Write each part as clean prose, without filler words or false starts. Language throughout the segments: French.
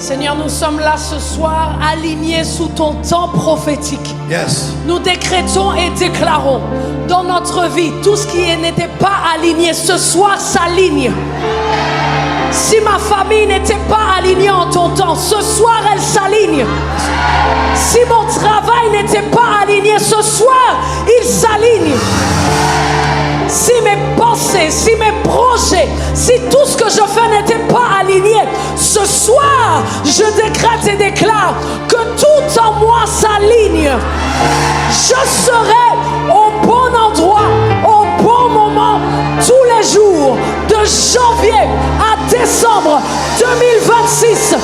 Seigneur, nous sommes là ce soir alignés sous ton temps prophétique. Yes. Nous décrétons et déclarons dans notre vie tout ce qui n'était pas aligné ce soir s'aligne. Si ma famille n'était pas alignée en ton temps, ce soir elle s'aligne. Si mon travail n'était pas aligné, ce soir il s'aligne. Si mes pensées, si mes projets, si tout ce que je fais n'était pas aligné, ce soir, je décrète et déclare que tout en moi s'aligne. Je serai au bon endroit, au bon moment, tous les jours, de janvier à décembre 2026.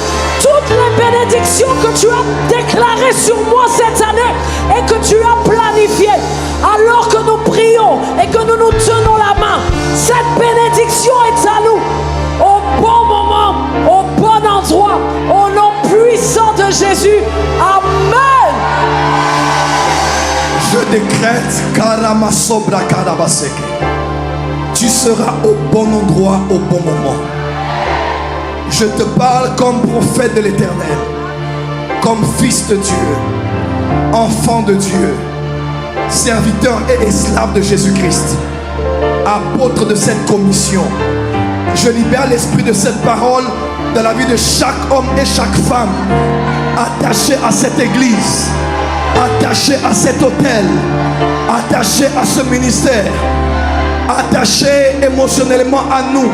Toutes les bénédictions que tu as déclarées sur moi cette année et que tu as planifiées, alors que nous prions et que nous nous tenons la main, cette bénédiction est à nous, au bon moment, au bon endroit, au nom puissant de Jésus. Amen. Je décrète Karamasobra Karabaseke. Tu seras au bon endroit, au bon moment. Je te parle comme prophète de l'Éternel, comme fils de Dieu, enfant de Dieu, serviteur et esclave de Jésus-Christ, apôtre de cette commission. Je libère l'esprit de cette parole dans la vie de chaque homme et chaque femme attaché à cette église, attaché à cet hôtel, attaché à ce ministère, attaché émotionnellement à nous,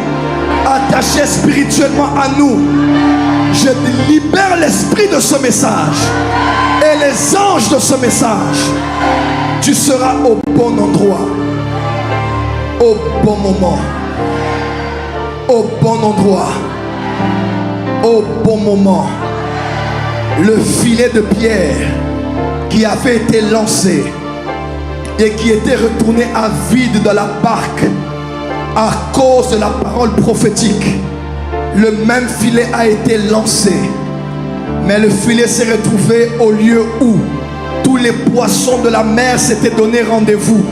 attaché spirituellement à nous. Je libère l'esprit de ce message et les anges de ce message. Tu seras au bon endroit, au bon moment, au bon endroit, au bon moment. Le filet de pierre qui avait été lancé et qui était retourné à vide dans la barque à cause de la parole prophétique, le même filet a été lancé, mais le filet s'est retrouvé au lieu où tous les poissons de la mer s'étaient donné rendez-vous.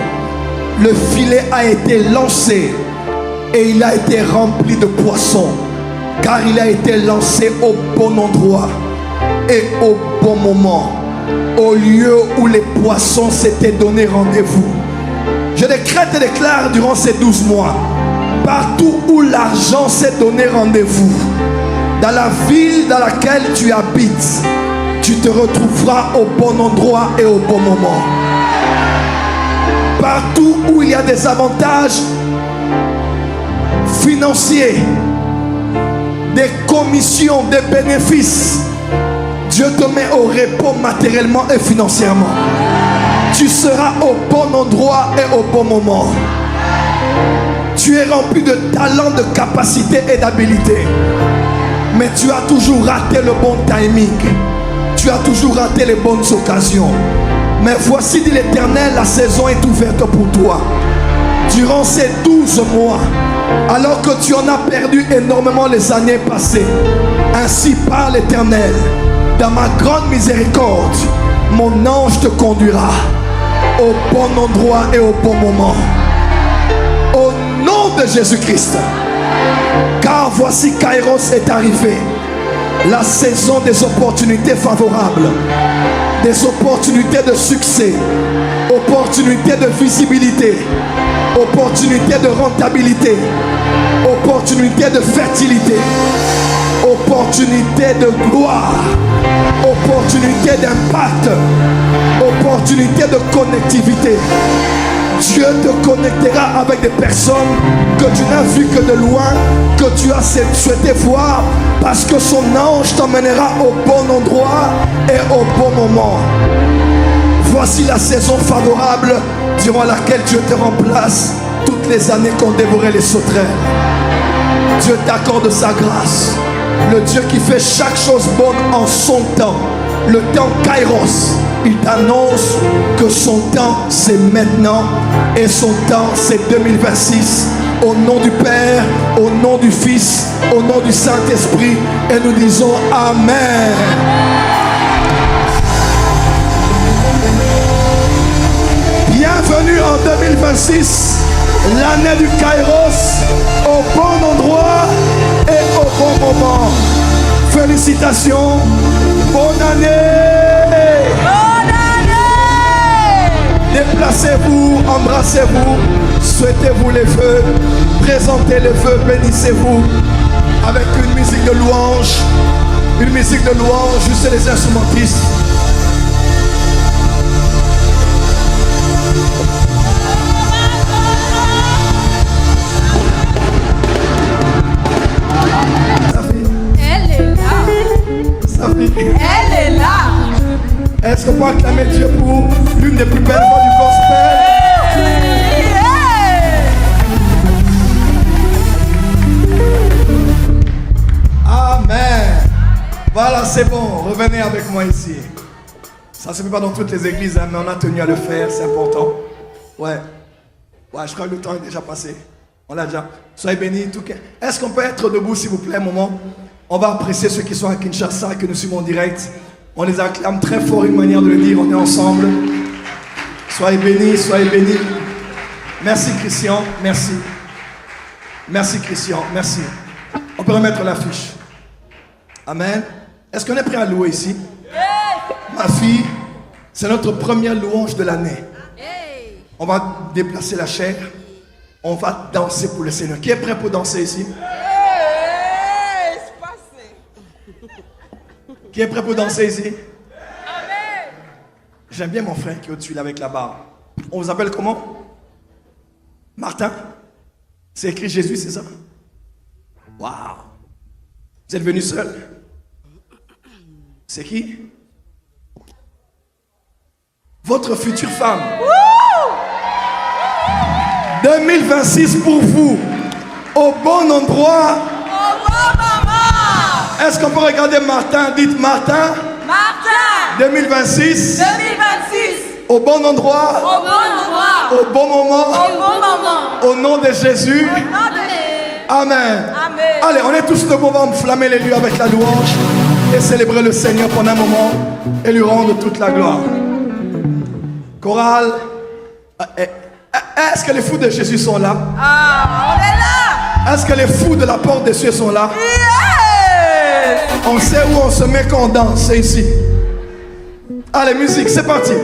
Le filet a été lancé et il a été rempli de poissons, car il a été lancé au bon endroit et au bon moment, au lieu où les poissons s'étaient donné rendez-vous. Je décrète et déclare durant ces 12 mois, partout où l'argent s'est donné rendez-vous, dans la ville dans laquelle tu habites, tu te retrouveras au bon endroit et au bon moment. Partout où il y a des avantages financiers, des commissions, des bénéfices, Dieu te met au repos matériellement et financièrement. Tu seras au bon endroit et au bon moment. Tu es rempli de talent, de capacité et d'habilité. Mais tu as toujours raté le bon timing. Tu as toujours raté les bonnes occasions. Mais voici, dit l'Éternel, la saison est ouverte pour toi. Durant ces 12 mois, alors que tu en as perdu énormément les années passées, ainsi parle l'Éternel, dans ma grande miséricorde, mon ange te conduira au bon endroit et au bon moment. Au nom de Jésus-Christ. Car voici Kairos est arrivé. La saison des opportunités favorables, des opportunités de succès, opportunités de visibilité, opportunités de rentabilité, opportunités de fertilité, opportunités de gloire, opportunités d'impact, opportunités de connectivité. Dieu te connectera avec des personnes que tu n'as vues que de loin, que tu as souhaité voir, parce que son ange t'emmènera au bon endroit et au bon moment. Voici la saison favorable durant laquelle Dieu te remplace toutes les années qu'ont dévoré les sauterelles. Dieu t'accorde sa grâce. Le Dieu qui fait chaque chose bonne en son temps. Le temps Kairos. Il t'annonce que son temps c'est maintenant et son temps c'est 2026. Au nom du Père, au nom du Fils, au nom du Saint-Esprit, et nous disons Amen. Bienvenue en 2026, l'année du Kairos, au bon endroit et au bon moment. Félicitations. Félicitations. Bonne année. Bonne année. Déplacez-vous, embrassez-vous, souhaitez-vous les vœux, présentez les vœux, bénissez-vous avec une musique de louange. Une musique de louange, juste les instrumentistes. Elle est là. Safi. Elle est là. Est-ce qu'on peut acclamer Dieu pour l'une des plus belles voix du gospel? Amen. Voilà, c'est bon. Revenez avec moi ici. Ça ne se fait pas dans toutes les églises, hein, mais on a tenu à le faire, c'est important. Ouais. Ouais, je crois que le temps est déjà passé. On l'a déjà. Soyez bénis. Est-ce qu'on peut être debout, s'il vous plaît, un moment? On va apprécier ceux qui sont à Kinshasa, que nous suivons en direct. On les acclame très fort, une manière de le dire. On est ensemble. Soyez bénis, soyez bénis. Merci, Christian. Merci. Merci, Christian. Merci. On peut remettre l'affiche. Amen. Est-ce qu'on est prêt à louer ici? Ma fille, c'est notre première louange de l'année. On va déplacer la chair. On va danser pour le Seigneur. Qui est prêt pour danser ici? Qui est prêt pour danser ici? Amen. J'aime bien mon frère qui est au-dessus là avec la barbe. On vous appelle comment? Martin? C'est écrit Jésus, c'est ça? Waouh! Vous êtes venu seul? C'est qui? Votre future femme. 2026 pour vous. Au bon endroit. Est-ce qu'on peut regarder Martin? Dites Martin. Martin. 2026. 2026. Au bon endroit. Au bon endroit. Au bon moment. Au bon moment. Au nom de Jésus. Au nom de Jésus. Amen. Amen. Allez, on est tous debout, on va enflammer les lieux avec la louange et célébrer le Seigneur pendant un moment et lui rendre toute la gloire. Chorale. Est-ce que les fous de Jésus sont là? Ah, on est là. Est-ce que les fous de la porte des cieux sont là? Yes. On sait où on se met quand on danse, c'est ici. Allez, musique, c'est parti.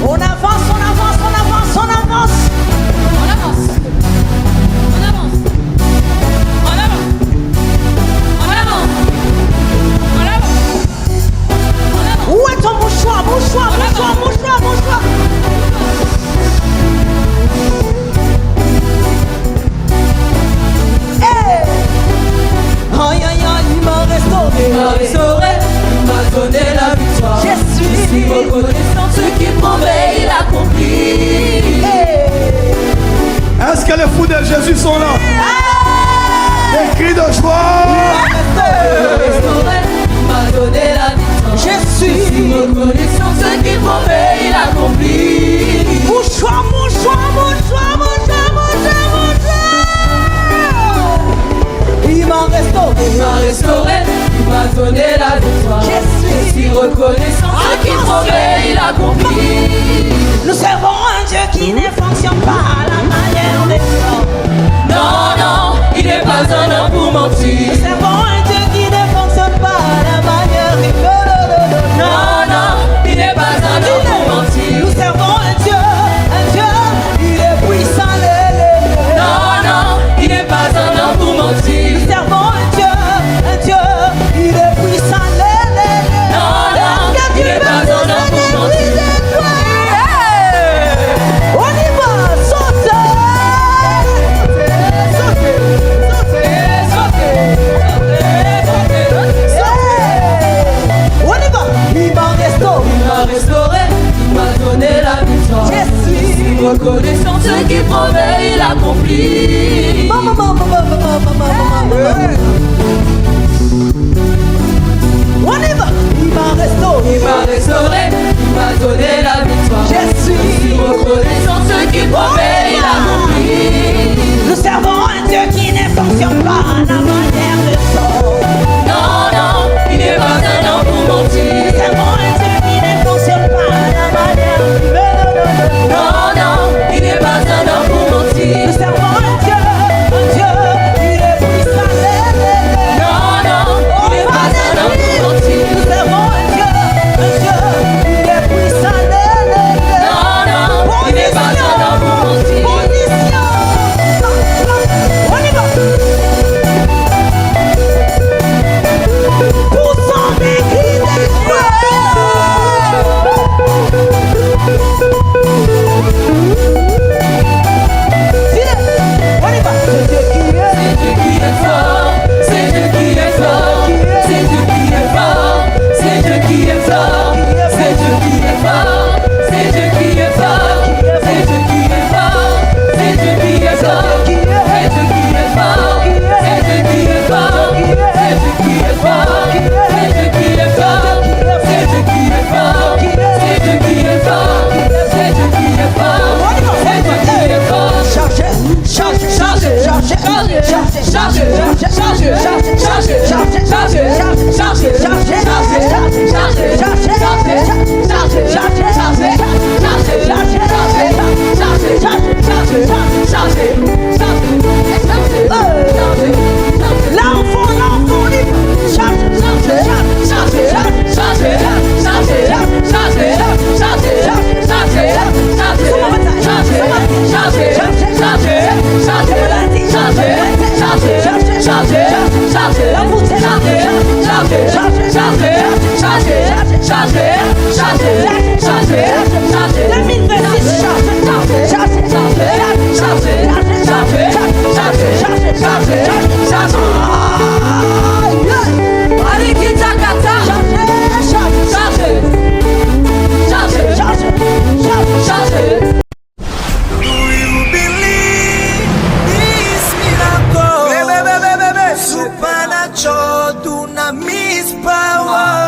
On avance, on avance, on avance, on avance. On avance. On avance. On avance. On avance. On avance. Où est ton mouchoir, mouchoir, mouchoir, mouchoir, mouchoir? Hey! Aïe aïe aïe, il m'a restauré. Il m'a restauré, il m'a donné la victoire. Je suis reconnaissant ce qu'il promet, il accomplit. Est-ce que les fous de Jésus sont là? Des cris de joie. Il m'a restauré, il m'a donné la victoire. Je suis reconnaissant ce qu'il promet, il accomplit. mouchoir, mouchoir, mouchoir, mouchoir, mouchoir, mouchoir. Il m'a restauré. Il m'a restauré, il m'a donné la victoire. Je suis reconnaissant ce qu'il promet, il accomplit. Nous servons un Dieu qui ne fonctionne pas à la manière des hommes. Non, non, il n'est pas un homme pour mentir. Nous servons un Dieu qui ne fonctionne pas à la manière des hommes. Non, non, il n'est pas un homme pour mentir. Nous servons un Dieu, il est puissant. Non, non, il n'est pas un homme pour mentir. Nous servons un Dieu, il est puissant. Non, non, il n'est pas un homme pour mentir. On y va, sautez, sautez, sautez, on y va. Il m'a restauré, Il m'a restauré, il m'a donné la victoire. je suis Reconnaissant ce qu'il promet, il accomplit. maman, maman, maman, maman, maman, maman. On y va. Il m'a restauré, Il m'a restauré, il m'a reconnais la victoire. Je suis reconnaissant ce qui promet, il accomplit. Nous servons un Dieu qui ne fonctionne pas à la manière de son. Non, non, il n'est pas un homme pour mentir. Nous servons un Dieu qui ne fonctionne pas à la manière de son. Non, non, il n'est pas un homme pour mentir. Nous servons un Dieu qui est puissant. Non, non, il n'est pas un homme pour mentir. Nous servons un Dieu qui est puissant. Non, non, il n'est pas un homme pour mentir. Position. On y va. Poussons des cris d'espoir. On y va. C'est Dieu qui est fort, c'est Dieu qui est fort, c'est Dieu qui est fort, c'est Dieu qui est fort, c'est Dieu qui est fort, c'est Dieu qui est fort, c'est Dieu qui est fort, c'est Dieu qui est fort, c'est Dieu qui est fort, c'est Dieu qui est fort, c'est Dieu qui est fort, c'est Dieu qui est fort, c'est Dieu qui est fort, c'est Dieu qui est fort, c'est Dieu qui est fort, c'est Dieu qui est fort. Supernatural, dunamis power.